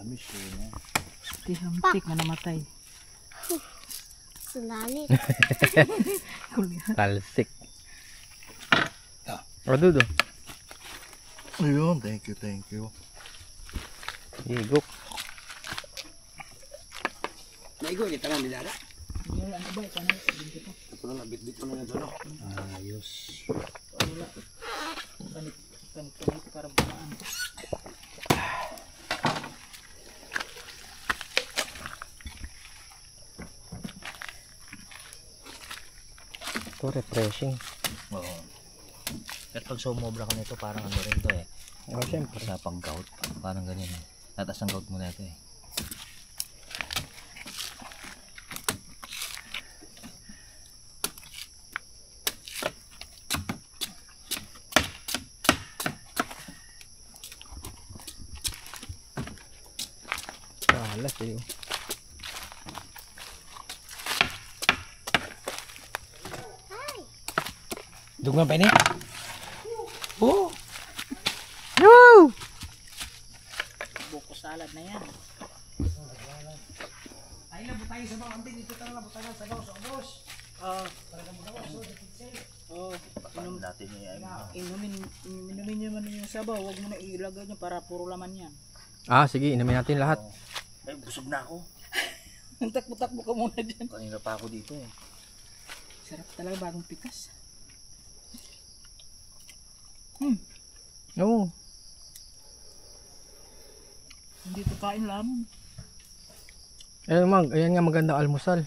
Matamis yun. Tihamtik na namatay. Sulalit. Talsik. O, Dudo. Ayun, thank you. Higop. Naigo, kita lang nila. Wala na ba? Paano? Ito na, bit-bit ko na doon. Ayos. Wala. Panik para bumaan. Ito, refreshing. Oo. At pag sumobra ka nito, parang ano rin to eh. O, syempre. Sa pag-gout. Parang ganyan eh. Tatas ang gout mo na ito eh. Alas eh. Dugman pa ini? Oh! No! Buko salad na yan. Ay, labot tayo sa mga anting. Dito tayo labot tayo sa gaw, sa ubos. Talaga mo gawa, so, Paano natin Inumin nyo man yung sabaw. Huwag mo na ilagay nyo para puro laman yan. Ah, sige, inumin natin lahat. Ay, busog na ako. Takbo-takbo ka muna dyan. Kanina pa ako dito eh. Sarap talaga bagong pikas. Oo. Hindi to kain lamon. Ayan nga magandang almusal.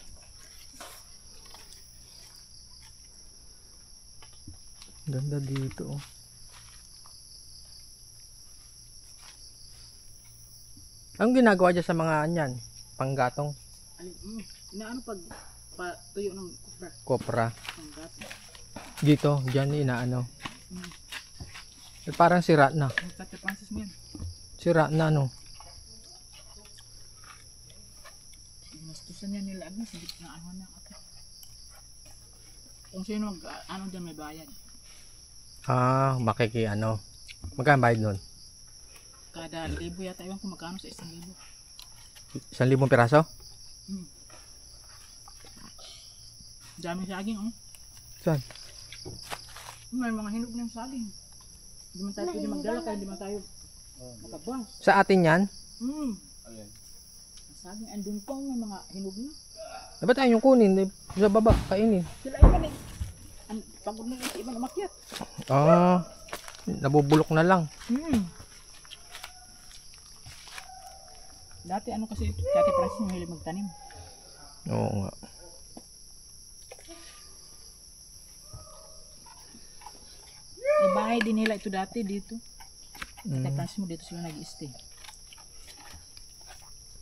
Ganda dito oh. Anong ginagawa dyan sa mga anyan? Panggatong? Inaano pag tuyo ng Kopra. gatong. Dito, dyan inaano. Parang sira na. Ang Kate Francis mo yan. Sira na no. Nastusan yan nila Agnes. Hindi na ano na ako. Kung sino ano dyan may bayad. Ah, makiki ano. Magkano bayad nun? Kada 1,000 yata. Ewan ko magkano sa 1,000. 1,000 piraso? Daming saging oh. Saan? May mga hinog ng saging. Hindi man tayo pwede magdala kaya hindi man tayo makabang. Sa atin yan? Ayan. Ang saging andun pa may mga hinog na. Dapat tayo yung kunin. Sa baba, kainin. Sila iba eh. Pagod na yung iba na makyat. Ah, nabubulok na lang. Dati ano kasi Kate Francis mahilig magtanim. Oo nga. Bahay din nila ito dati dito. Kate Francis mo dito sila nag-stay.